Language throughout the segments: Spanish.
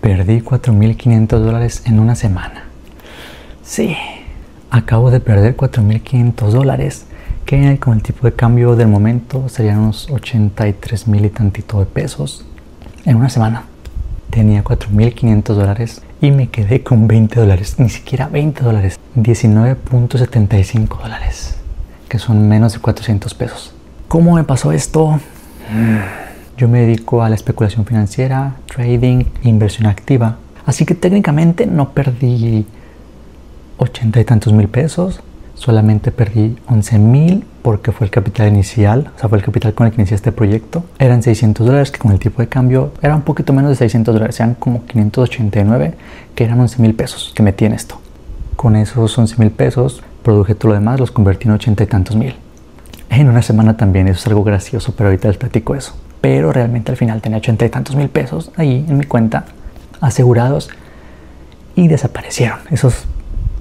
Perdí $4,500 en una semana. Sí, acabo de perder $4,500, que con el tipo de cambio del momento serían unos 83,000 y tantito de pesos en una semana. Tenía $4,500 y me quedé con $20, ni siquiera $20, $19.75, que son menos de 400 pesos. ¿Cómo me pasó esto? Yo me dedico a la especulación financiera, trading, inversión activa. Así que técnicamente no perdí 80 y tantos mil pesos. Solamente perdí 11,000 porque fue el capital inicial. O sea, fue el capital con el que inicié este proyecto. Eran $600 que con el tipo de cambio era un poquito menos de $600. Eran como 589, que eran 11,000 pesos que metí en esto. Con esos 11,000 pesos produje todo lo demás, los convertí en 80 y tantos mil. En una semana también, eso es algo gracioso, pero ahorita les platico eso. Pero realmente al final tenía 80 y tantos mil pesos ahí en mi cuenta asegurados y desaparecieron esos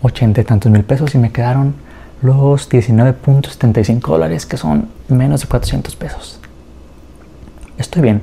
80 y tantos mil pesos y me quedaron los $19.75, que son menos de 400 pesos. Estoy bien.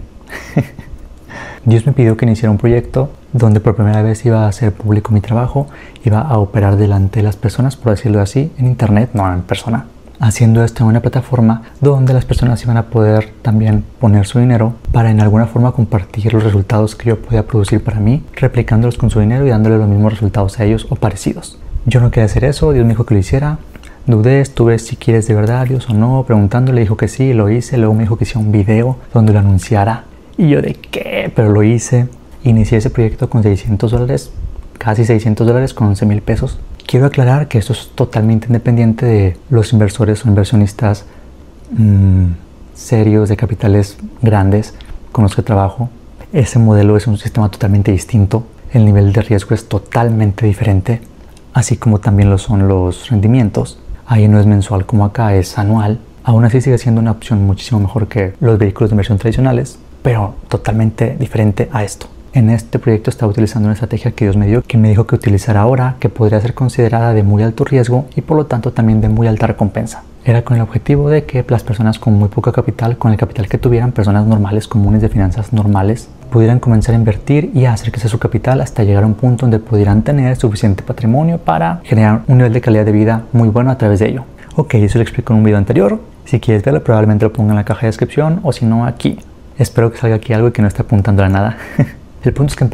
Dios me pidió que iniciara un proyecto donde por primera vez iba a hacer público mi trabajo, iba a operar delante de las personas, por decirlo así, en internet, no en persona. Haciendo esto en una plataforma donde las personas iban a poder también poner su dinero para en alguna forma compartir los resultados que yo podía producir para mí, replicándolos con su dinero y dándole los mismos resultados a ellos o parecidos. Yo no quería hacer eso, Dios me dijo que lo hiciera. Dudé, estuve si quieres de verdad Dios o no, preguntándole, dijo que sí, lo hice. Luego me dijo que hiciera un video donde lo anunciara y yo de qué, pero lo hice. Inicié ese proyecto con $600, casi $600 con 11,000 pesos. Quiero aclarar que esto es totalmente independiente de los inversores o inversionistas serios de capitales grandes con los que trabajo. Ese modelo es un sistema totalmente distinto. El nivel de riesgo es totalmente diferente, así como también lo son los rendimientos. Ahí no es mensual como acá, es anual. Aún así sigue siendo una opción muchísimo mejor que los vehículos de inversión tradicionales, pero totalmente diferente a esto. En este proyecto estaba utilizando una estrategia que Dios me dio, que me dijo que utilizara ahora, que podría ser considerada de muy alto riesgo y por lo tanto también de muy alta recompensa. Era con el objetivo de que las personas con muy poco capital, con el capital que tuvieran, personas normales, comunes de finanzas normales, pudieran comenzar a invertir y a hacer crecer su capital hasta llegar a un punto donde pudieran tener suficiente patrimonio para generar un nivel de calidad de vida muy bueno a través de ello. Ok, eso lo explico en un video anterior. Si quieres verlo, probablemente lo ponga en la caja de descripción o si no, aquí. Espero que salga aquí algo y que no esté apuntando a nada. El punto es que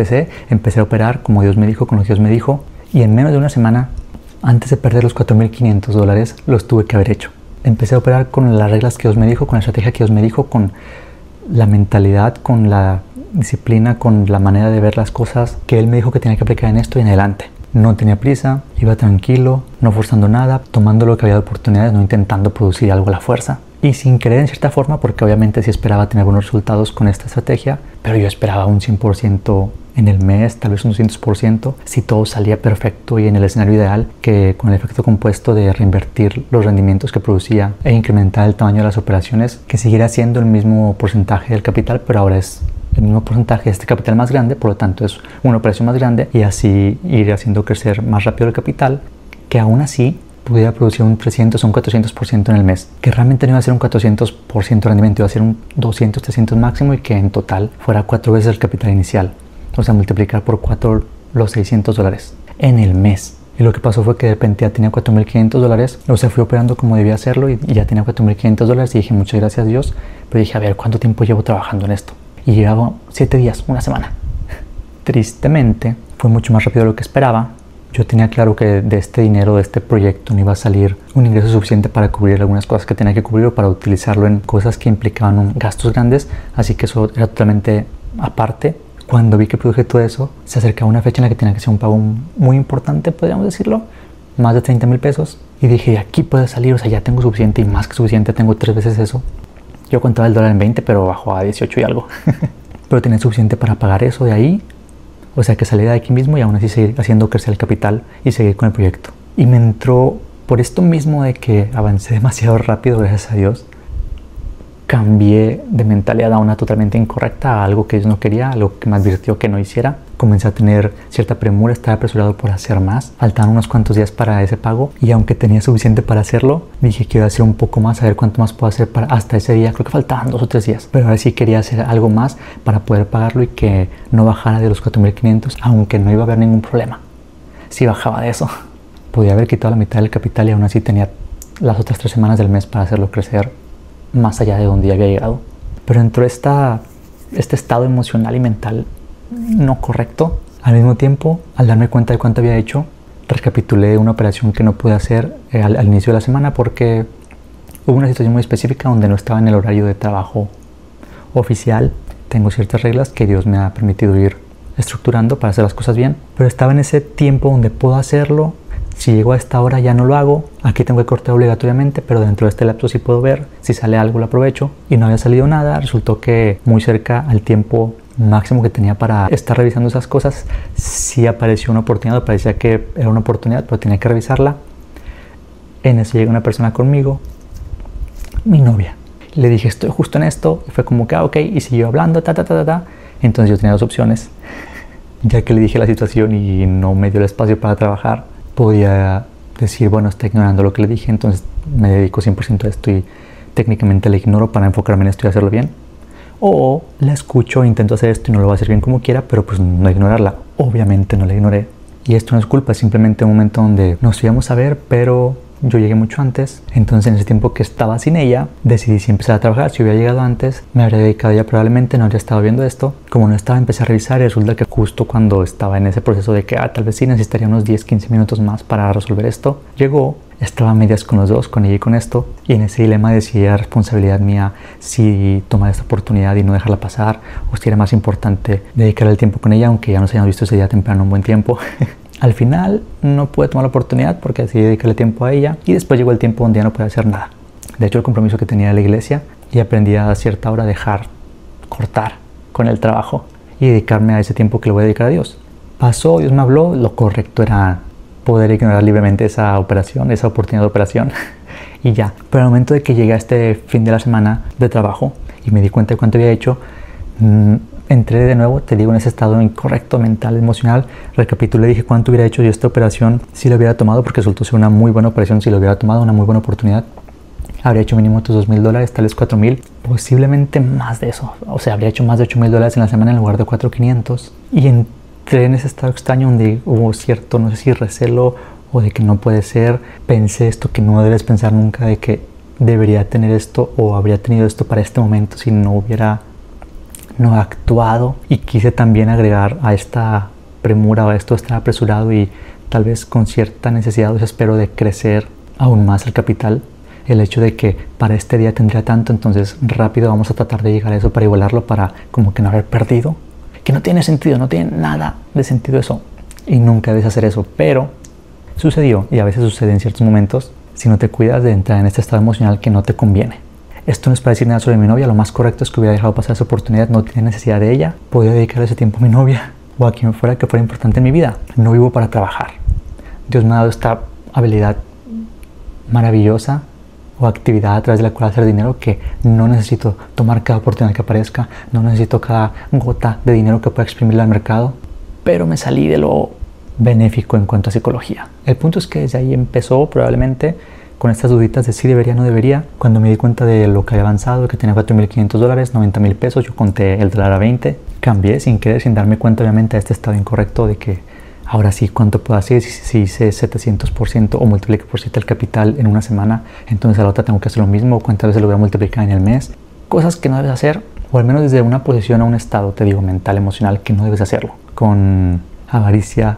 empecé a operar como Dios me dijo, con lo que Dios me dijo, y en menos de una semana, antes de perder los $4,500, los tuve que haber hecho. Empecé a operar con las reglas que Dios me dijo, con la estrategia que Dios me dijo, con la mentalidad, con la disciplina, con la manera de ver las cosas que Él me dijo que tenía que aplicar en esto y en adelante. No tenía prisa, iba tranquilo, no forzando nada, tomando lo que había de oportunidades, no intentando producir algo a la fuerza. Y sin querer en cierta forma, porque obviamente sí esperaba tener buenos resultados con esta estrategia, pero yo esperaba un 100% en el mes, tal vez un 200%, si todo salía perfecto y en el escenario ideal, que con el efecto compuesto de reinvertir los rendimientos que producía e incrementar el tamaño de las operaciones, que siguiera siendo el mismo porcentaje del capital, pero ahora es el mismo porcentaje de este capital más grande, por lo tanto es una operación más grande y así ir haciendo crecer más rápido el capital, que aún así pudiera producir un 300 o un 400% en el mes, que realmente no iba a ser un 400% de rendimiento, iba a ser un 200, 300 máximo y que en total fuera 4 veces el capital inicial, o sea, multiplicar por 4 los $600 en el mes. Y lo que pasó fue que de repente ya tenía $4,500, o sea, fui operando como debía hacerlo y ya tenía $4,500 y dije, muchas gracias Dios, pero dije, a ver, ¿cuánto tiempo llevo trabajando en esto? Y llevaba 7 días, una semana. Tristemente, fue mucho más rápido de lo que esperaba. Yo tenía claro que de este dinero, de este proyecto, no iba a salir un ingreso suficiente para cubrir algunas cosas que tenía que cubrir o para utilizarlo en cosas que implicaban gastos grandes, así que eso era totalmente aparte. Cuando vi que produje todo eso, se acercaba una fecha en la que tenía que hacer un pago muy importante, podríamos decirlo, más de 30,000 pesos, y dije, de aquí puede salir, o sea, ya tengo suficiente y más que suficiente, tengo 3 veces eso. Yo contaba el dólar en 20, pero bajó a 18 y algo. Pero tenía suficiente para pagar eso de ahí. O sea, que salía de aquí mismo y aún así seguir haciendo crecer el capital y seguir con el proyecto. Y me entró, por esto mismo de que avancé demasiado rápido, gracias a Dios, cambié de mentalidad a una totalmente incorrecta, a algo que Dios no quería, algo que me advirtió que no hiciera. Comencé a tener cierta premura, estaba apresurado por hacer más. Faltaban unos cuantos días para ese pago y aunque tenía suficiente para hacerlo, dije que iba a hacer un poco más, a ver cuánto más puedo hacer para hasta ese día. Creo que faltaban 2 o 3 días, pero ahora sí quería hacer algo más para poder pagarlo y que no bajara de los 4,500, aunque no iba a haber ningún problema. Si bajaba de eso, podía haber quitado la mitad del capital y aún así tenía las otras 3 semanas del mes para hacerlo crecer más allá de donde ya había llegado. Pero entró este estado emocional y mental no correcto. Al mismo tiempo, al darme cuenta de cuánto había hecho, recapitulé una operación que no pude hacer al inicio de la semana porque hubo una situación muy específica donde no estaba en el horario de trabajo oficial. Tengo ciertas reglas que Dios me ha permitido ir estructurando para hacer las cosas bien, pero estaba en ese tiempo donde puedo hacerlo. Si llego a esta hora ya no lo hago, aquí tengo que cortar obligatoriamente, pero dentro de este lapso sí puedo ver, si sale algo lo aprovecho, y no había salido nada. Resultó que muy cerca al tiempo máximo que tenía para estar revisando esas cosas, sí apareció una oportunidad, parecía que era una oportunidad, pero tenía que revisarla. En eso llega una persona conmigo, mi novia. Le dije, estoy justo en esto, y fue como que, ok, y siguió hablando, Entonces yo tenía 2 opciones, ya que le dije la situación y no me dio el espacio para trabajar. Podía decir, bueno, está ignorando lo que le dije, entonces me dedico 100% a esto y técnicamente la ignoro para enfocarme en esto y hacerlo bien. O la escucho, intento hacer esto y no lo voy a hacer bien como quiera, pero pues no ignorarla. Obviamente no la ignoré. Y esto no es culpa, es simplemente un momento donde nos íbamos a ver, pero yo llegué mucho antes. Entonces en ese tiempo que estaba sin ella, decidí si empezar a trabajar. Si hubiera llegado antes, me habría dedicado ya probablemente, no habría estado viendo esto. Como no estaba, empecé a revisar y resulta que justo cuando estaba en ese proceso de que tal vez sí necesitaría unos 10-15 minutos más para resolver esto, llegó. Estaba a medias con los dos, con ella y con esto, y en ese dilema decidía responsabilidad mía si tomar esta oportunidad y no dejarla pasar, o si era más importante dedicar el tiempo con ella, aunque ya nos hayamos visto ese día temprano un buen tiempo. Al final no pude tomar la oportunidad porque decidí dedicarle tiempo a ella, y después llegó el tiempo donde ya no podía hacer nada. De hecho, el compromiso que tenía de la iglesia, y aprendí a cierta hora dejar cortar con el trabajo y dedicarme a ese tiempo que le voy a dedicar a Dios. Pasó, Dios me habló, lo correcto era poder ignorar libremente esa operación, esa oportunidad de operación y ya. Pero al momento de que llegué a este fin de la semana de trabajo y me di cuenta de cuánto había hecho, entré de nuevo, te digo, en ese estado incorrecto mental, emocional. Recapitulé, dije cuánto hubiera hecho yo esta operación si lo hubiera tomado, porque resultó ser una muy buena operación. Si lo hubiera tomado, una muy buena oportunidad, habría hecho mínimo otros $2,000, tal vez 4,000, posiblemente más de eso. O sea, habría hecho más de $8,000 en la semana en lugar de 4,500. Y entré en ese estado extraño donde hubo cierto, no sé si recelo o de que no puede ser. Pensé esto que no debes pensar nunca, de que debería tener esto o habría tenido esto para este momento si no hubiera actuado. Y quise también agregar a esta premura o a esto estar apresurado y tal vez con cierta necesidad o desespero de crecer aún más el capital, el hecho de que para este día tendría tanto, entonces rápido vamos a tratar de llegar a eso para igualarlo, para como que no haber perdido. Que no tiene sentido, no tiene nada de sentido eso, y nunca debes hacer eso, pero sucedió, y a veces sucede en ciertos momentos si no te cuidas de entrar en este estado emocional que no te conviene. Esto no es para decir nada sobre mi novia, lo más correcto es que hubiera dejado pasar esa oportunidad, no tenía necesidad de ella, podía dedicarle ese tiempo a mi novia o a quien fuera que fuera importante en mi vida. No vivo para trabajar. Dios me ha dado esta habilidad maravillosa o actividad a través de la cual hacer dinero, que no necesito tomar cada oportunidad que aparezca, no necesito cada gota de dinero que pueda exprimirle al mercado, pero me salí de lo benéfico en cuanto a psicología. El punto es que desde ahí empezó probablemente con estas duditas de si debería o no debería. Cuando me di cuenta de lo que había avanzado, que tenía $4,500, 90,000 pesos, yo conté el dólar a 20, cambié sin querer, sin darme cuenta obviamente a este estado incorrecto de que ahora sí, ¿cuánto puedo hacer? Si hice 700% o multipliqué por 7 el capital en una semana, entonces a la otra tengo que hacer lo mismo. ¿Cuántas veces lo voy a multiplicar en el mes? Cosas que no debes hacer, o al menos desde una posición a un estado, te digo, mental, emocional, que no debes hacerlo. Con avaricia,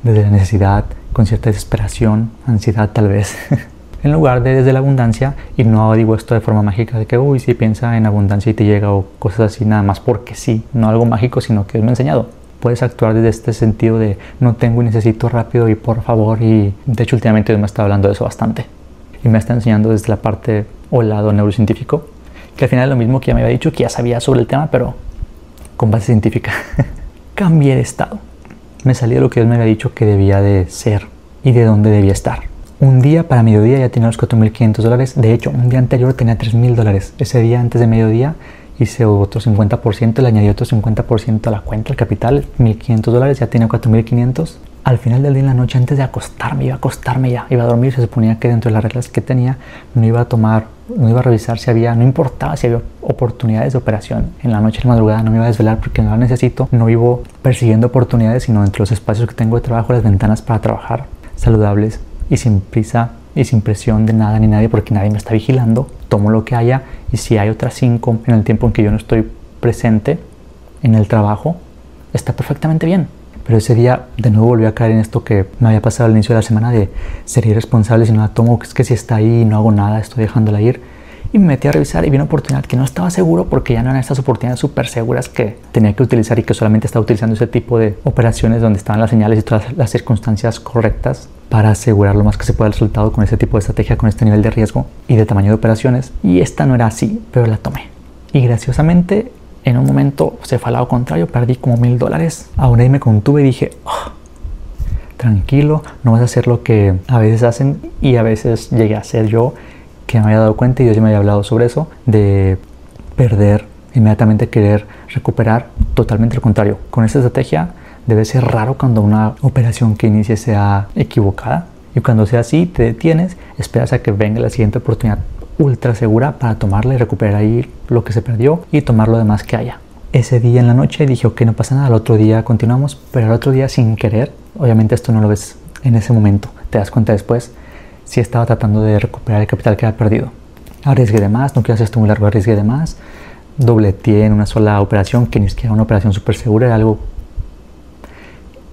desde la necesidad, con cierta desesperación, ansiedad tal vez. En lugar de desde la abundancia, y no digo esto de forma mágica de que, uy, sí, piensa en abundancia y te llega, o cosas así nada más porque sí, no algo mágico, sino que Dios me ha enseñado. Puedes actuar desde este sentido de no tengo y necesito rápido y por favor, y de hecho últimamente Dios me está hablando de eso bastante y me está enseñando desde la parte o el lado neurocientífico, que al final es lo mismo que ya me había dicho, que ya sabía sobre el tema, pero con base científica. Cambié de estado, me salí de lo que Dios me había dicho que debía de ser y de dónde debía estar. Un día para mediodía ya tenía los $4.500. De hecho, un día anterior tenía $3.000. Ese día antes de mediodía hice otro 50%, le añadí otro 50% a la cuenta, al capital, $1.500, ya tenía $4.500. Al final del día, en la noche, antes de acostarme, iba a acostarme ya, iba a dormir. Se suponía que dentro de las reglas que tenía, no iba a revisar si había, no importaba si había oportunidades de operación. En la noche, en la madrugada, no me iba a desvelar porque no la necesito. No vivo persiguiendo oportunidades, sino entre los espacios que tengo de trabajo, las ventanas para trabajar saludables y sin prisa y sin presión de nada ni nadie, porque nadie me está vigilando. Tomo lo que haya, y si hay otras 5 en el tiempo en que yo no estoy presente en el trabajo, está perfectamente bien. Pero ese día de nuevo volví a caer en esto que me había pasado al inicio de la semana, de ser irresponsable si no la tomo, es que si está ahí y no hago nada, estoy dejándola ir. Y me metí a revisar y vi una oportunidad que no estaba seguro, porque ya no eran estas oportunidades súper seguras que tenía que utilizar, y que solamente estaba utilizando ese tipo de operaciones donde estaban las señales y todas las circunstancias correctas para asegurar lo más que se pueda el resultado con ese tipo de estrategia, con este nivel de riesgo y de tamaño de operaciones. Y esta no era así, pero la tomé. Y graciosamente, en un momento se fue al lado contrario, perdí como $1.000. Aún ahí me contuve y dije, oh, tranquilo, no vas a hacer lo que a veces hacen, y a veces llegué a hacer yo, que me había dado cuenta, y Dios ya me había hablado sobre eso, de perder, inmediatamente querer recuperar. Totalmente lo contrario. Con esta estrategia debe ser raro cuando una operación que inicie sea equivocada, y cuando sea así te detienes, esperas a que venga la siguiente oportunidad ultra segura para tomarla y recuperar ahí lo que se perdió y tomar lo demás que haya. Ese día en la noche dije, ok, no pasa nada, al otro día continuamos, pero al otro día, sin querer, obviamente esto no lo ves en ese momento, te das cuenta después, sí estaba tratando de recuperar el capital que había perdido. Arriesgué de más, no quiero hacer esto muy largo, arriesgué de más, dobleteé en una sola operación, que ni siquiera era una operación súper segura, era algo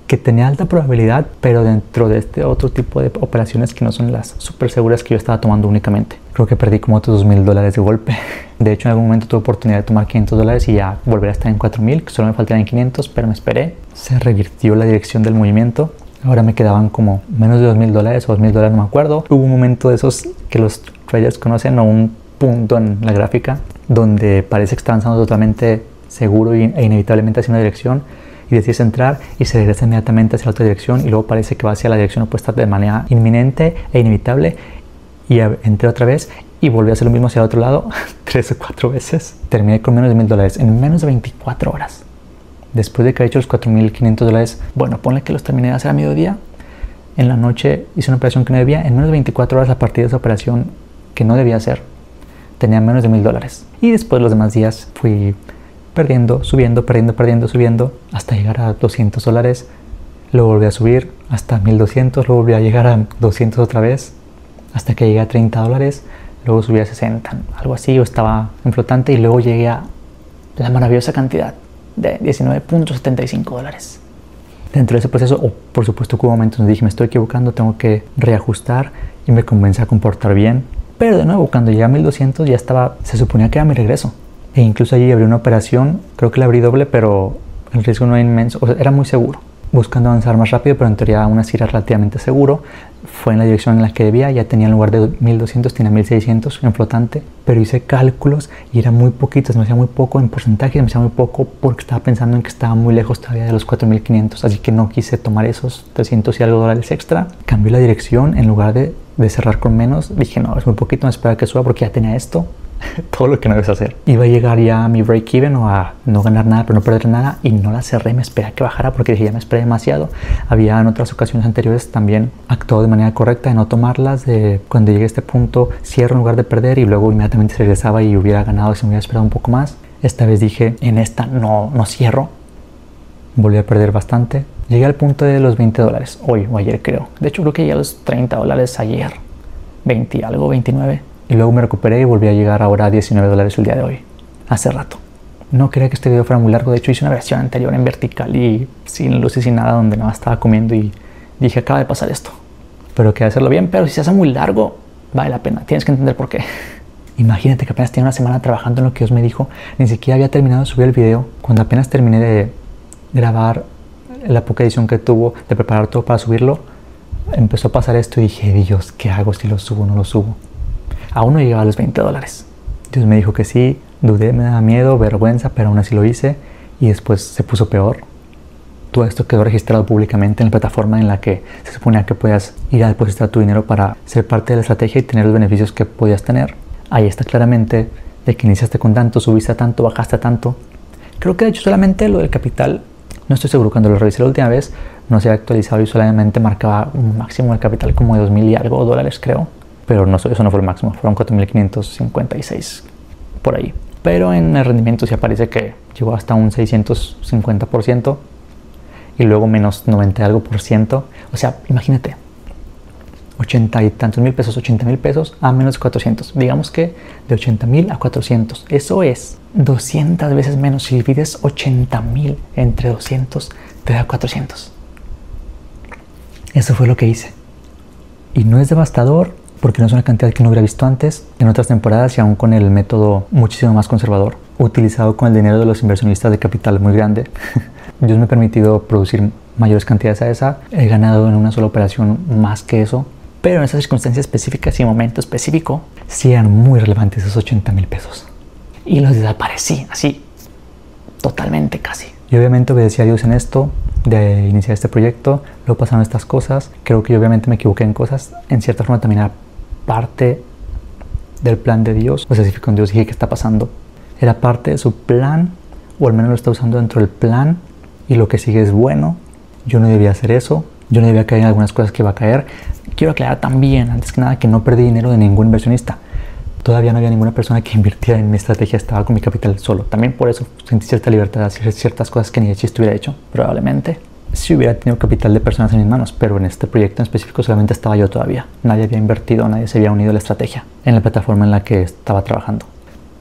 que tenía alta probabilidad, pero dentro de este otro tipo de operaciones que no son las súper seguras que yo estaba tomando únicamente. Creo que perdí como otros $2.000 de golpe. De hecho, en algún momento tuve oportunidad de tomar $500 y ya volver a estar en 4.000, que solo me faltaban 500, pero me esperé. Se revirtió la dirección del movimiento. Ahora me quedaban como menos de $2.000 o $2.000, no me acuerdo. Hubo un momento de esos que los traders conocen, o un punto en la gráfica donde parece que está avanzando totalmente seguro e inevitablemente hacia una dirección, y decides entrar y se regresa inmediatamente hacia la otra dirección, y luego parece que va hacia la dirección opuesta de manera inminente e inevitable, y entré otra vez y volví a hacer lo mismo hacia el otro lado 3 o 4 veces. Terminé con menos de $1.000 en menos de 24 horas. Después de que había hecho los $4.500, bueno, ponle que los terminé de hacer a mediodía. En la noche hice una operación que no debía. En menos de 24 horas, a partir de esa operación que no debía hacer, tenía menos de $1.000. Y después los demás días fui perdiendo, subiendo, perdiendo, subiendo, hasta llegar a $200. Luego volví a subir hasta 1.200, luego volví a llegar a 200 otra vez, hasta que llegué a $30, luego subí a 60, algo así. Yo estaba en flotante, y luego llegué a la maravillosa cantidad de $19.75. Dentro de ese proceso, por supuesto que hubo momentos donde dije, me estoy equivocando, tengo que reajustar, y me comencé a comportar bien. Pero de nuevo, cuando llegué a 1.200 ya estaba, se suponía que era mi regreso. E incluso allí abrí una operación, creo que la abrí doble, pero el riesgo no era inmenso, o sea, era muy seguro, buscando avanzar más rápido, pero en teoría aún así era relativamente seguro. Fue en la dirección en la que debía, ya tenía en lugar de 1.200, tenía 1.600 en flotante, pero hice cálculos y era muy poquito, se me hacía muy poco en porcentaje, se me hacía muy poco porque estaba pensando en que estaba muy lejos todavía de los 4.500, así que no quise tomar esos 300 y algo dólares extra. Cambié la dirección, en lugar de cerrar con menos, dije no, es muy poquito, me espera que suba porque ya tenía esto. Todo lo que no debes hacer. Iba a llegar ya a mi break-even, o a no ganar nada pero no perder nada, y no la cerré, me esperé a que bajara porque dije, ya me esperé demasiado. Había en otras ocasiones anteriores también actuado de manera correcta de no tomarlas, de cuando llegué a este punto cierro en lugar de perder, y luego inmediatamente se regresaba y hubiera ganado si me hubiera esperado un poco más. Esta vez dije, en esta no cierro. Volví a perder bastante. Llegué al punto de los $20 hoy o ayer, creo. De hecho creo que llegué a los $30 ayer, 20 algo, 29. Y luego me recuperé y volví a llegar ahora a $19 el día de hoy, hace rato. No quería que este video fuera muy largo, de hecho hice una versión anterior en vertical y sin luz y sin nada, donde nada estaba comiendo, y dije, acaba de pasar esto. Pero quería hacerlo bien, pero si se hace muy largo, vale la pena, tienes que entender por qué. Imagínate que apenas tenía una semana trabajando en lo que Dios me dijo, ni siquiera había terminado de subir el video. Cuando apenas terminé de grabar la poca edición que tuvo, de preparar todo para subirlo, empezó a pasar esto y dije, Dios, ¿qué hago si lo subo o no lo subo? Aún no llegaba a los $20. Dios me dijo que sí, dudé, me daba miedo, vergüenza, pero aún así lo hice, y después se puso peor. Todo esto quedó registrado públicamente en la plataforma en la que se suponía que podías ir a depositar tu dinero para ser parte de la estrategia y tener los beneficios que podías tener. Ahí está claramente de que iniciaste con tanto, subiste a tanto, bajaste a tanto. Creo que de hecho solamente lo del capital, no estoy seguro, cuando lo revisé la última vez no se había actualizado y solamente marcaba un máximo del capital como de 2,000 y algo dólares, creo. Pero no, eso no fue el máximo, fueron 4,556 por ahí. Pero en el rendimiento sí aparece que llegó hasta un 650% y luego menos 90 y algo por ciento. O sea, imagínate, 80 y tantos mil pesos, 80,000 pesos a menos de 400. Digamos que de 80,000 a 400. Eso es 200 veces menos. Si divides 80,000 entre 200, te da 400. Eso fue lo que hice. Y no es devastador porque no es una cantidad que no hubiera visto antes en otras temporadas y aún con el método muchísimo más conservador, utilizado con el dinero de los inversionistas de capital muy grande. Dios me ha permitido producir mayores cantidades a esa. He ganado en una sola operación más que eso. Pero en esas circunstancias específicas y momento específico, sí eran muy relevantes esos 80,000 pesos. Y los desaparecí, así, totalmente casi. Y obviamente obedecí a Dios en esto, de iniciar este proyecto. Luego pasaron estas cosas. Creo que yo obviamente me equivoqué en cosas. En cierta forma también era parte del plan de Dios. O sea, si con Dios dije, ¿qué está pasando? Era parte de su plan, o al menos lo está usando dentro del plan. Y lo que sigue es bueno. Yo no debía hacer eso. Yo no debía caer en algunas cosas que iba a caer. Quiero aclarar también, antes que nada, que no perdí dinero de ningún inversionista. Todavía no había ninguna persona que invirtiera en mi estrategia, estaba con mi capital solo. También por eso sentí cierta libertad de hacer ciertas cosas que ni de chiste hubiera hecho. Probablemente si hubiera tenido capital de personas en mis manos, pero en este proyecto en específico solamente estaba yo todavía. Nadie había invertido, nadie se había unido a la estrategia en la plataforma en la que estaba trabajando.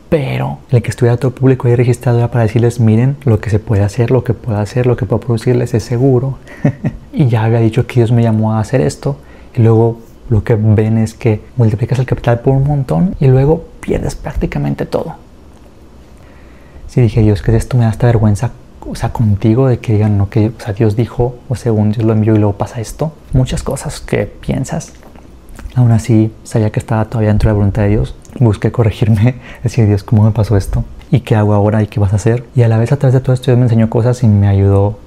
Pero el que estuviera todo público ahí registrado era para decirles, miren lo que se puede hacer, lo que puedo hacer, lo que puedo producirles es seguro. Y ya había dicho que Dios me llamó a hacer esto. Y luego lo que ven es que multiplicas el capital por un montón y luego pierdes prácticamente todo. Sí dije, Dios, ¿qué es esto? Me da esta vergüenza, o sea, contigo, de que digan, no, que, o sea, Dios dijo, o según Dios lo envió y luego pasa esto. Muchas cosas que piensas. Aún así, sabía que estaba todavía dentro de la voluntad de Dios. Busqué corregirme, decir, Dios, ¿cómo me pasó esto? ¿Y qué hago ahora? ¿Y qué vas a hacer? Y a la vez, a través de todo esto, Dios me enseñó cosas y me ayudó,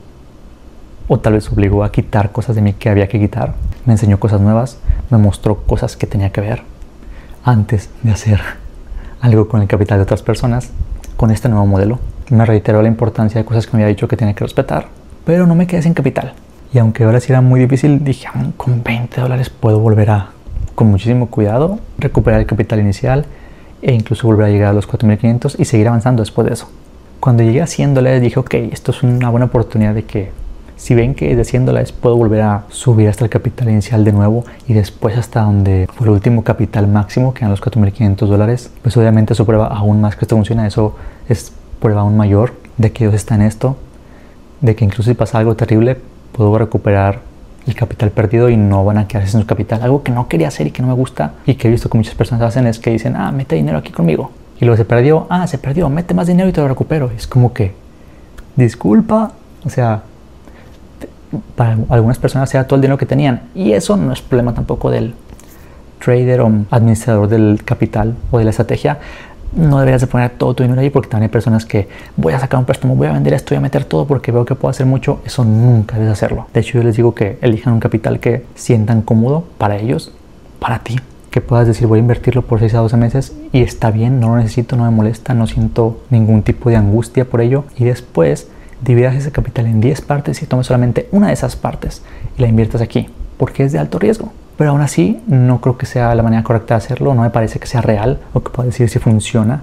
o tal vez obligó a quitar cosas de mí que había que quitar. Me enseñó cosas nuevas, me mostró cosas que tenía que ver antes de hacer algo con el capital de otras personas, con este nuevo modelo. Me reiteró la importancia de cosas que me había dicho que tenía que respetar, pero no me quedé sin capital. Y aunque ahora sí era muy difícil, dije, con $20 puedo volver a, con muchísimo cuidado, recuperar el capital inicial e incluso volver a llegar a los 4,500 y seguir avanzando después de eso. Cuando llegué a $100 dije, ok, esto es una buena oportunidad de que si ven que de $100 puedo volver a subir hasta el capital inicial de nuevo y después hasta donde fue el último capital máximo, que eran los $4,500, pues obviamente eso prueba aún más que esto funciona. Eso es prueba aún mayor de que Dios está en esto, de que incluso si pasa algo terrible puedo recuperar el capital perdido y no van a quedarse sin su capital. Algo que no quería hacer y que no me gusta y que he visto que muchas personas hacen es que dicen, mete dinero aquí conmigo, y luego se perdió, mete más dinero y te lo recupero. Es como que, disculpa, o sea, para algunas personas era todo el dinero que tenían, y eso no es problema tampoco del trader o administrador del capital o de la estrategia. No deberías de poner todo tu dinero ahí, porque también hay personas que voy a sacar un préstamo, voy a vender esto, voy a meter todo porque veo que puedo hacer mucho. Eso nunca debes hacerlo. De hecho, yo les digo que elijan un capital que sientan cómodo para ellos, para ti, que puedas decir, voy a invertirlo por 6 a 12 meses y está bien, no lo necesito, no me molesta, no siento ningún tipo de angustia por ello, y después dividas ese capital en 10 partes y tomes solamente una de esas partes y la inviertas aquí, porque es de alto riesgo. Pero aún así, no creo que sea la manera correcta de hacerlo, no me parece que sea real o que pueda decir si funciona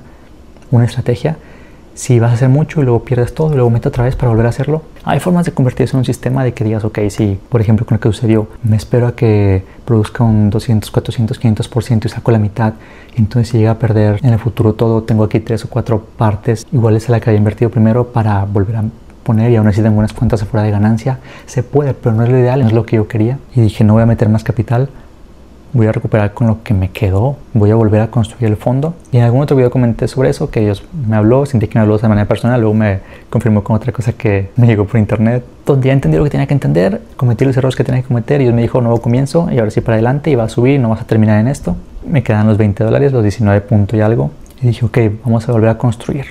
una estrategia. Si vas a hacer mucho y luego pierdes todo y luego metes otra vez para volver a hacerlo. Hay formas de convertir eso en un sistema de que digas, ok, si por ejemplo con lo que sucedió, me espero a que produzca un 200, 400, 500% y saco la mitad. Entonces si llega a perder en el futuro todo, tengo aquí 3 o 4 partes iguales a la que había invertido primero para volver a poner, y aún así tengo unas cuentas afuera de ganancia. Se puede, pero no es lo ideal, no es lo que yo quería. Y dije, no voy a meter más capital, voy a recuperar con lo que me quedó, voy a volver a construir el fondo. Y en algún otro video comenté sobre eso, que Dios me habló, sentí que me habló de manera personal, luego me confirmó con otra cosa que me llegó por internet, donde ya entendí lo que tenía que entender, cometí los errores que tenía que cometer, y Dios me dijo, nuevo comienzo, y ahora sí para adelante, y va a subir, no vas a terminar en esto. Me quedan los $20, los 19 puntos y algo, y dije, ok, vamos a volver a construir.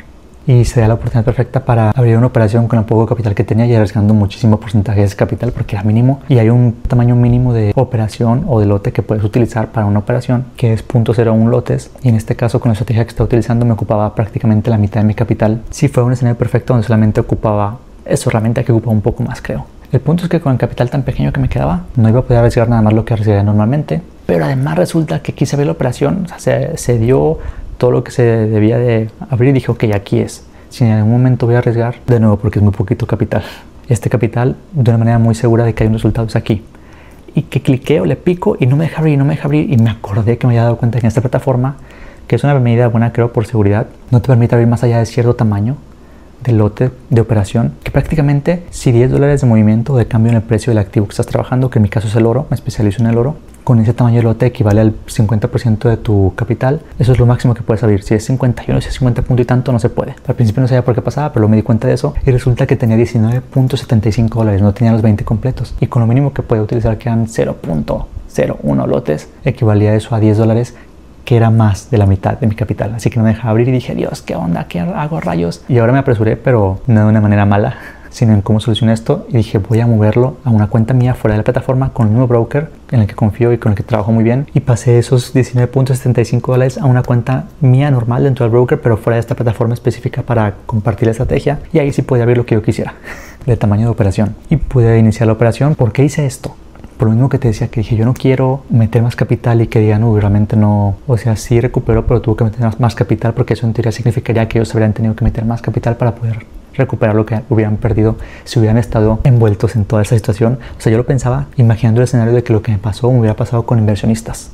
y se da la oportunidad perfecta para abrir una operación con el poco capital que tenía y arriesgando muchísimo porcentaje de ese capital porque era mínimo, y hay un tamaño mínimo de operación o de lote que puedes utilizar para una operación que es 0.01 lotes, y en este caso con la estrategia que estaba utilizando me ocupaba prácticamente la mitad de mi capital. Si fue un escenario perfecto donde solamente ocupaba eso, realmente hay que ocupar un poco más, creo. El punto es que con el capital tan pequeño que me quedaba no iba a poder arriesgar nada más lo que arriesgaría normalmente, pero además resulta que quise ver la operación, o sea, se dio todo lo que se debía de abrir y dije, ok, aquí es. Si en algún momento voy a arriesgar, de nuevo, porque es muy poquito capital, este capital de una manera muy segura de que hay un resultado es aquí. Y que cliqueo, le pico y no me deja abrir, no me deja abrir, y me acordé que me había dado cuenta que en esta plataforma, que es una medida buena creo por seguridad, no te permite abrir más allá de cierto tamaño de lote de operación, que prácticamente si $10 de movimiento de cambio en el precio del activo que estás trabajando, que en mi caso es el oro, me especializo en el oro, con ese tamaño de lote equivale al 50% de tu capital. Eso es lo máximo que puedes abrir. Si es 51, si es 50 punto y tanto, no se puede. Al principio no sabía por qué pasaba, pero luego me di cuenta de eso y resulta que tenía $19.75, no tenía los 20 completos, y con lo mínimo que podía utilizar, que eran 0.01 lotes, equivalía eso a $10, que era más de la mitad de mi capital. Así que no me dejaba abrir y dije, Dios, ¿qué onda? ¿Qué hago, rayos? Y ahora me apresuré, pero no de una manera mala, sino en cómo solucionar esto, y dije, voy a moverlo a una cuenta mía fuera de la plataforma con el mismo broker en el que confío y con el que trabajo muy bien, y pasé esos $19.75 a una cuenta mía normal dentro del broker, pero fuera de esta plataforma específica para compartir la estrategia, y ahí sí podía abrir lo que yo quisiera de tamaño de operación, y pude iniciar la operación. ¿Por qué hice esto? Por lo mismo que te decía, que dije, yo no quiero meter más capital y que digan, uy, realmente no, o sea, sí recuperó, pero tuvo que meter más capital, porque eso en teoría significaría que ellos habrían tenido que meter más capital para poder recuperar lo que hubieran perdido si hubieran estado envueltos en toda esa situación. O sea, yo lo pensaba imaginando el escenario de que lo que me pasó me hubiera pasado con inversionistas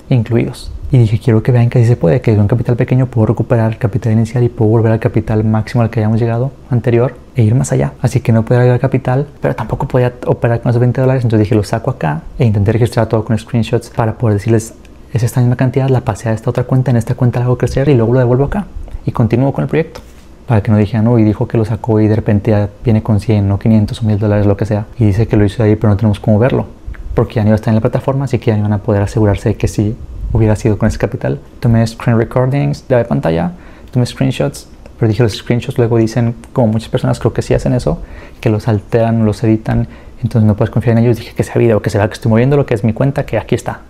incluidos. Y dije, quiero que vean que así se puede, que de un capital pequeño puedo recuperar el capital inicial y puedo volver al capital máximo al que hayamos llegado anterior e ir más allá. Así que no podía agregar capital, pero tampoco podía operar con esos $20. Entonces dije, lo saco acá e intenté registrar todo con screenshots para poder decirles, es esta misma cantidad, la pasé a esta otra cuenta, en esta cuenta la hago crecer y luego lo devuelvo acá y continúo con el proyecto. Para que no dijeran, no, y dijo que lo sacó y de repente ya viene con 100 o 500 o $1000, lo que sea, y dice que lo hizo ahí, pero no tenemos cómo verlo porque ya no iba a estar en la plataforma, así que ya no iban a poder asegurarse de que sí hubiera sido con ese capital. Tomé screen recordings de pantalla, tomé screenshots, pero dije, los screenshots luego dicen, como muchas personas creo que sí hacen eso, que los alteran, los editan, entonces no puedes confiar en ellos. Dije que sea video, que se vea que estoy moviendo lo que es mi cuenta, que aquí está.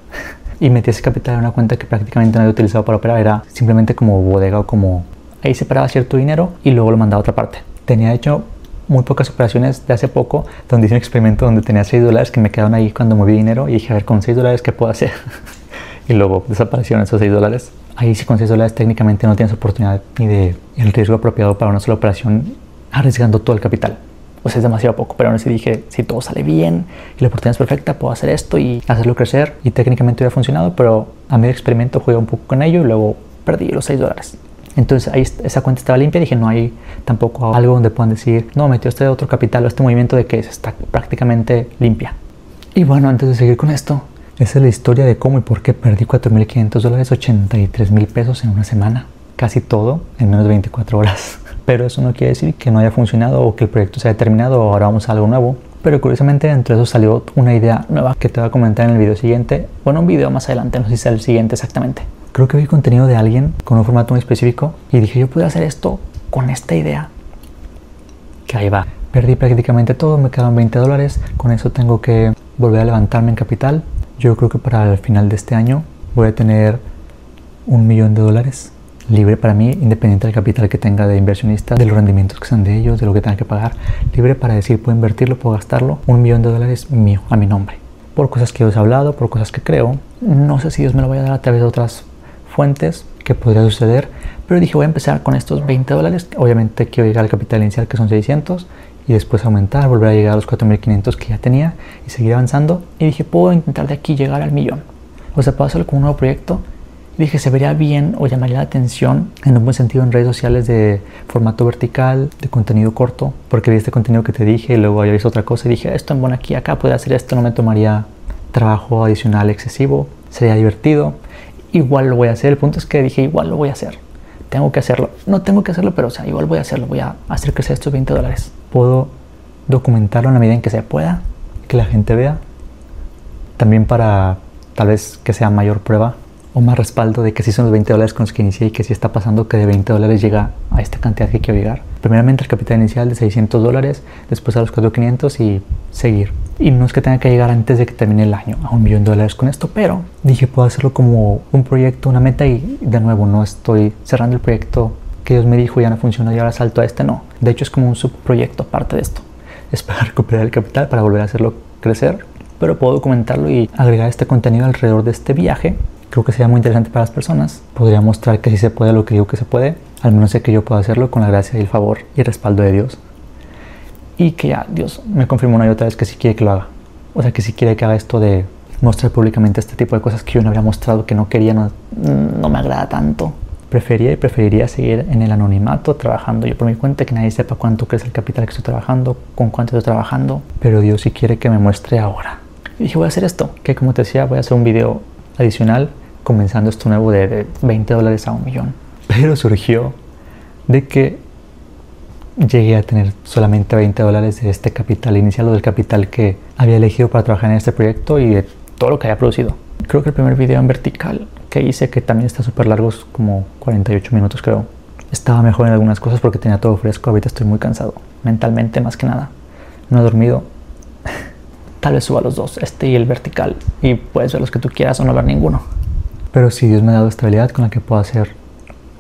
Y metí ese capital en una cuenta que prácticamente no había utilizado para operar, era simplemente como bodega o como... Ahí separaba cierto dinero y luego lo mandaba a otra parte. Tenía hecho muy pocas operaciones de hace poco, donde hice un experimento donde tenía $6 que me quedaron ahí cuando moví dinero y dije, a ver, con $6 ¿qué puedo hacer? Y luego desaparecieron esos $6. Ahí sí, con $6 técnicamente no tienes oportunidad ni de el riesgo apropiado para una sola operación arriesgando todo el capital. O sea, es demasiado poco, pero aún así dije, si todo sale bien y la oportunidad es perfecta, puedo hacer esto y hacerlo crecer, y técnicamente hubiera funcionado, pero a medio experimento jugué un poco con ello y luego perdí los $6. Entonces ahí esa cuenta estaba limpia, dije, no hay tampoco algo donde puedan decir, no, metió este otro capital o este movimiento, de que está prácticamente limpia. Y bueno, antes de seguir con esto, esa es la historia de cómo y por qué perdí $4.500, $83,000 en una semana. Casi todo en menos de 24 horas. Pero eso no quiere decir que no haya funcionado o que el proyecto se haya terminado o ahora vamos a algo nuevo. Pero curiosamente entre eso salió una idea nueva que te voy a comentar en el video siguiente. Bueno, un video más adelante, no sé si sea el siguiente exactamente. Creo que vi contenido de alguien con un formato muy específico y dije, yo puedo hacer esto con esta idea. Que ahí va. Perdí prácticamente todo, me quedaron $20. Con eso tengo que volver a levantarme en capital. Yo creo que para el final de este año voy a tener $1.000.000 libre para mí, independiente del capital que tenga de inversionista, de los rendimientos que sean de ellos, de lo que tenga que pagar. Libre para decir, puedo invertirlo, puedo gastarlo. $1.000.000 mío, a mi nombre. Por cosas que os he hablado, por cosas que creo. No sé si Dios me lo vaya a dar a través de otras fuentes que podría suceder, pero dije, voy a empezar con estos $20. Obviamente quiero llegar al capital inicial, que son 600, y después aumentar, volver a llegar a los 4.500 que ya tenía y seguir avanzando. Y dije, puedo intentar de aquí llegar al 1.000.000. O sea, puedo hacerlo con un nuevo proyecto. Y dije, se vería bien o llamaría la atención en un buen sentido en redes sociales de formato vertical, de contenido corto, porque vi este contenido que te dije y luego había visto otra cosa y dije, esto en bueno aquí, acá puedo hacer esto, no me tomaría trabajo adicional excesivo, sería divertido, igual lo voy a hacer. El punto es que dije, igual lo voy a hacer, tengo que hacerlo, no tengo que hacerlo, pero o sea, igual voy a hacerlo, voy a hacer crecer estos $20. Puedo documentarlo en la medida en que se pueda, que la gente vea, también para tal vez que sea mayor prueba o más respaldo de que sí son los $20 con los que inicié y que sí está pasando que de $20 llega a esta cantidad que quiero llegar. Primeramente el capital inicial de $600, después a los $4,500 y seguir. Y no es que tenga que llegar antes de que termine el año a $1,000,000 con esto, pero dije puedo hacerlo como un proyecto, una meta y de nuevo no estoy cerrando el proyecto que Dios me dijo ya no funcionó y ahora salto a este, no. De hecho es como un subproyecto aparte de esto. Es para recuperar el capital, para volver a hacerlo crecer, pero puedo documentarlo y agregar este contenido alrededor de este viaje. Creo que sería muy interesante para las personas. Podría mostrar que sí se puede lo que digo que se puede. Al menos sé que yo puedo hacerlo con la gracia y el favor y el respaldo de Dios. Y que ya Dios me confirmó una y otra vez que sí quiere que lo haga. O sea, que sí quiere que haga esto de mostrar públicamente este tipo de cosas que yo no había mostrado, que no quería, no me agrada tanto. Preferiría seguir en el anonimato, trabajando yo por mi cuenta, que nadie sepa cuánto crece el capital que estoy trabajando, con cuánto estoy trabajando. Pero Dios sí quiere que me muestre ahora. Y dije, voy a hacer esto, que como te decía, voy a hacer un video adicional comenzando esto nuevo de $20 a $1,000,000. Pero surgió de que llegué a tener solamente $20 de este capital inicial o del capital que había elegido para trabajar en este proyecto y de todo lo que había producido. Creo que el primer video en vertical que hice, que también está súper largo, como 48 minutos creo, estaba mejor en algunas cosas porque tenía todo fresco. Ahorita estoy muy cansado, mentalmente más que nada. No he dormido. Tal vez suba los dos, este y el vertical, y puedes ver los que tú quieras o no ver ninguno. Pero sí, Dios me ha dado estabilidad con la que puedo hacer.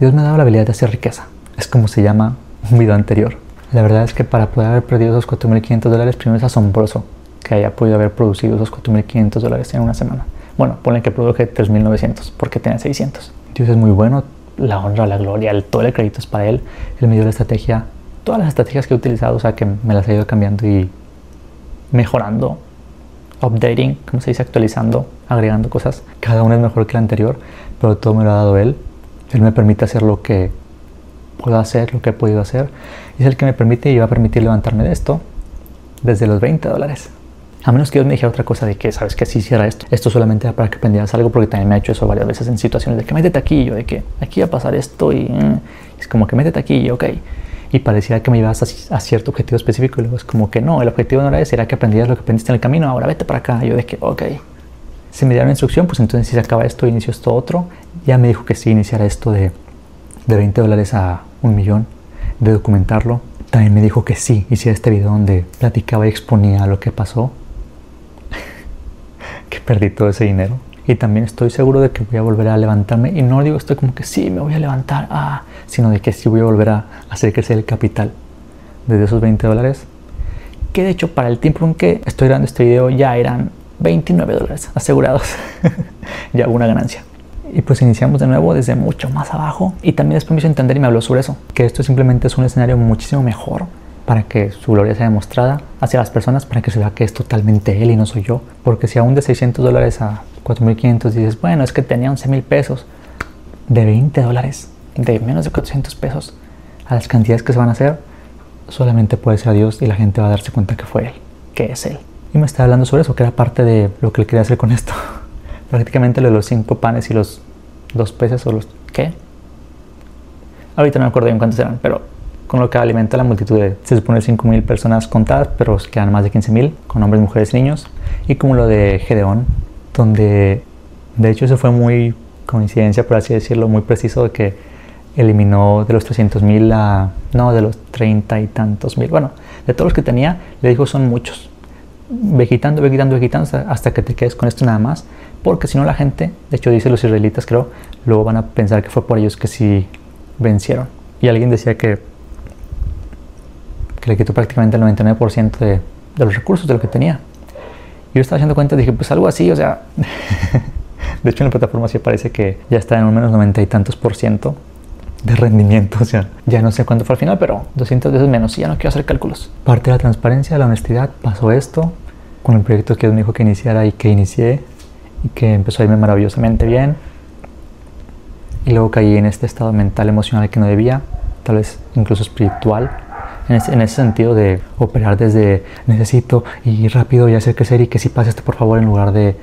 Dios me ha dado la habilidad de hacer riqueza. Es como se llama un video anterior. La verdad es que para poder haber perdido esos $4,500, primero es asombroso que haya podido haber producido esos $4,500 en una semana. Bueno, ponle que produje 3,900 porque tenía 600. Dios es muy bueno, la honra, la gloria, todo el crédito es para Él. Él me dio la estrategia, todas las estrategias que he utilizado, o sea que me las he ido cambiando y mejorando, updating, como se dice, actualizando, agregando cosas. Cada una es mejor que la anterior, pero todo me lo ha dado Él. Él me permite hacer lo que puedo hacer, lo que he podido hacer. Y es el que me permite y va a permitir levantarme de esto desde los $20. A menos que Dios me dijera otra cosa de que, sabes que si hiciera esto, esto solamente era para que aprendieras algo, porque también me ha hecho eso varias veces en situaciones de que métete aquí, y yo de que aquí va a pasar esto y es como que métete aquí y ok. Y parecía que me ibas a cierto objetivo específico y luego es como que no, el objetivo no era ese, era que aprendieras lo que aprendiste en el camino, ahora vete para acá. Y yo de que ok. Si me dieron una instrucción, pues entonces si se acaba esto, inicio esto otro. Ya me dijo que sí iniciara esto de $20 a $1,000,000, de documentarlo. También me dijo que sí hiciera este video donde platicaba y exponía lo que pasó. Que perdí todo ese dinero. Y también estoy seguro de que voy a volver a levantarme. Y no digo esto como que sí, me voy a levantar, sino de que sí voy a volver a hacer crecer el capital desde esos $20. Que de hecho para el tiempo en que estoy grabando este video ya eran $29 asegurados. Ya hubo una ganancia. Y pues iniciamos de nuevo desde mucho más abajo. Y también después me hizo entender y me habló sobre eso. Que esto simplemente es un escenario muchísimo mejor para que su gloria sea demostrada hacia las personas, para que se vea que es totalmente Él y no soy yo. Porque si aún de $600 a $4,500 dices, bueno, es que tenía 11,000 pesos, de $20, de menos de 400 pesos, a las cantidades que se van a hacer, solamente puede ser Dios y la gente va a darse cuenta que fue Él, que es Él. Y me estaba hablando sobre eso, que era parte de lo que Él quería hacer con esto. Prácticamente lo de los 5 panes y los 2 peces o los... ¿qué? Ahorita no me acuerdo bien cuántos eran, pero con lo que alimenta la multitud de, se supone 5,000 personas contadas, pero quedan más de 15,000, con hombres, mujeres y niños. Y como lo de Gedeón, donde de hecho eso fue muy coincidencia, por así decirlo, muy preciso, de que eliminó de los 300,000 de los 30 y tantos mil, bueno, de todos los que tenía, le dijo son muchos, vegetando hasta que te quedes con esto nada más, porque si no la gente, de hecho dice los israelitas creo, luego van a pensar que fue por ellos que sí vencieron. Y alguien decía que le quitó prácticamente el 99% de los recursos de lo que tenía. Y yo estaba haciendo cuenta y dije, pues algo así, o sea, de hecho en la plataforma sí parece que ya está en un menos 90 y tantos % de rendimiento, o sea, ya no sé cuánto fue al final, pero 200 veces menos, y ya no quiero hacer cálculos. Parte de la transparencia, de la honestidad, pasó esto con el proyecto que Dios me dijo que iniciara y que inicié, y que empezó a irme maravillosamente bien. Y luego caí en este estado mental, emocional que no debía, tal vez incluso espiritual, en ese sentido de operar desde necesito y rápido y hacer crecer y que si pase esto por favor, en lugar de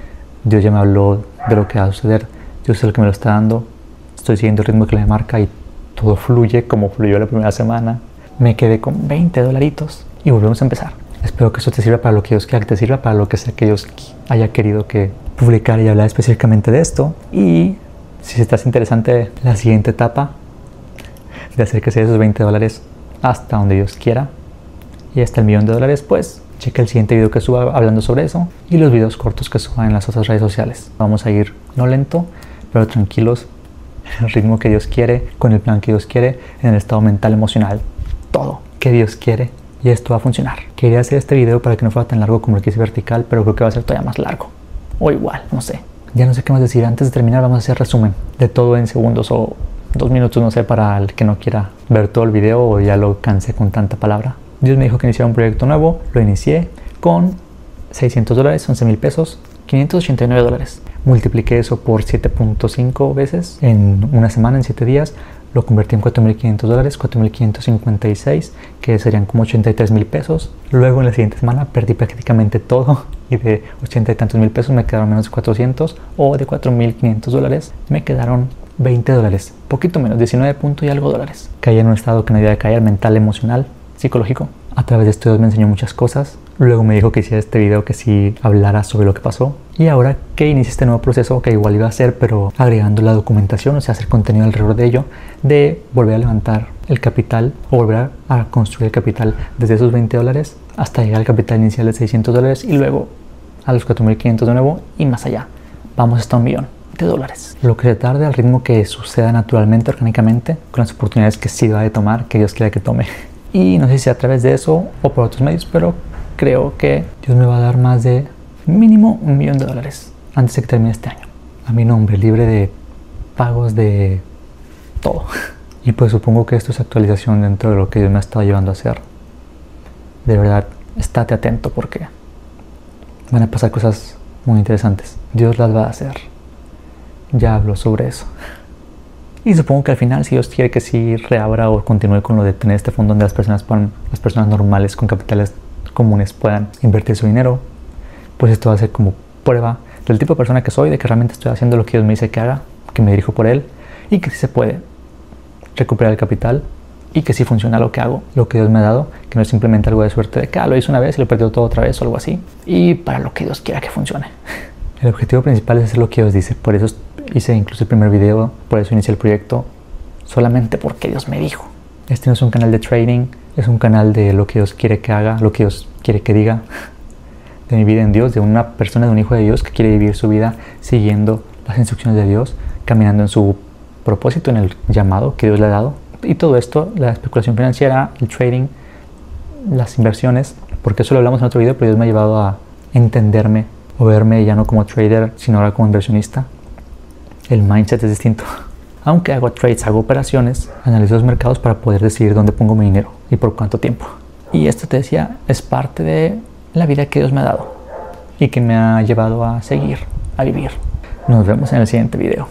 Dios ya me habló de lo que va a suceder, Dios es el que me lo está dando, estoy siguiendo el ritmo que le marca y todo fluye como fluyó la primera semana. Me quedé con $20 y volvemos a empezar. Espero que eso te sirva para lo que Dios quiera que te sirva, para lo que sea que Dios haya querido que publicara y hablar específicamente de esto. Y Si estás interesante la siguiente etapa de hacer que sea esos $20 hasta donde Dios quiera y hasta el $1,000,000, pues checa el siguiente video que suba hablando sobre eso y los videos cortos que suba en las otras redes sociales. Vamos a ir no lento, pero tranquilos, en el ritmo que Dios quiere, con el plan que Dios quiere, en el estado mental, emocional, todo que Dios quiere, y esto va a funcionar. Quería hacer este video para que no fuera tan largo como el que hice vertical, pero creo que va a ser todavía más largo, o igual, no sé. Ya no sé qué más decir. Antes de terminar vamos a hacer resumen de todo en segundos o 2 minutos, no sé, para el que no quiera ver todo el video o ya lo cansé con tanta palabra. Dios me dijo que iniciara un proyecto nuevo, lo inicié con $600, 11,000 pesos, $589. Multipliqué eso por 7.5 veces en una semana, en 7 días. Lo convertí en $4,500, 4,556, que serían como 83,000 pesos. Luego en la siguiente semana perdí prácticamente todo y de 80 y tantos mil pesos me quedaron menos de 400, o de $4,500 me quedaron $20, poquito menos, 19 punto y algo dólares. Caí en un estado que no debía de caer, mental, emocional, psicológico. A través de esto Dios me enseñó muchas cosas. Luego me dijo que hiciera este video, que sí hablara sobre lo que pasó. Y ahora que inicié este nuevo proceso, que igual iba a hacer, pero agregando la documentación, o sea, hacer contenido alrededor de ello, de volver a levantar el capital o volver a construir el capital desde esos $20 hasta llegar al capital inicial de $600 y luego a los 4,500 de nuevo y más allá. Vamos hasta $1,000,000. Lo que se tarde, al ritmo que suceda naturalmente, orgánicamente, con las oportunidades que sí va a tomar, que Dios quiera que tome. Y no sé si sea a través de eso o por otros medios, pero creo que Dios me va a dar más de mínimo $1,000,000 antes de que termine este año. A mi nombre, libre de pagos de todo. Y pues supongo que esto es actualización dentro de lo que Dios me ha estado llevando a hacer. De verdad, estate atento porque van a pasar cosas muy interesantes. Dios las va a hacer. Ya hablo sobre eso. Y supongo que al final, si Dios quiere que sí reabra o continúe con lo de tener este fondo donde las personas normales con capitales comunes puedan invertir su dinero, pues esto va a ser como prueba del tipo de persona que soy, de que realmente estoy haciendo lo que Dios me dice que haga, que me dirijo por Él, y que sí se puede recuperar el capital y que sí funciona lo que hago, lo que Dios me ha dado, que no es simplemente algo de suerte de que lo hice una vez y lo he perdido todo otra vez o algo así, y para lo que Dios quiera que funcione. El objetivo principal es hacer lo que Dios dice, por eso hice incluso el primer video, por eso inicié el proyecto, solamente porque Dios me dijo. Este no es un canal de trading, es un canal de lo que Dios quiere que haga, lo que Dios quiere que diga, de mi vida en Dios, de una persona, de un hijo de Dios que quiere vivir su vida siguiendo las instrucciones de Dios, caminando en su propósito, en el llamado que Dios le ha dado. Y todo esto, la especulación financiera, el trading, las inversiones, porque eso lo hablamos en otro video, pero Dios me ha llevado a entenderme o verme ya no como trader, sino ahora como inversionista. El mindset es distinto. Aunque hago trades, hago operaciones, analizo los mercados para poder decidir dónde pongo mi dinero y por cuánto tiempo. Y esto, te decía, es parte de la vida que Dios me ha dado y que me ha llevado a seguir, a vivir. Nos vemos en el siguiente video.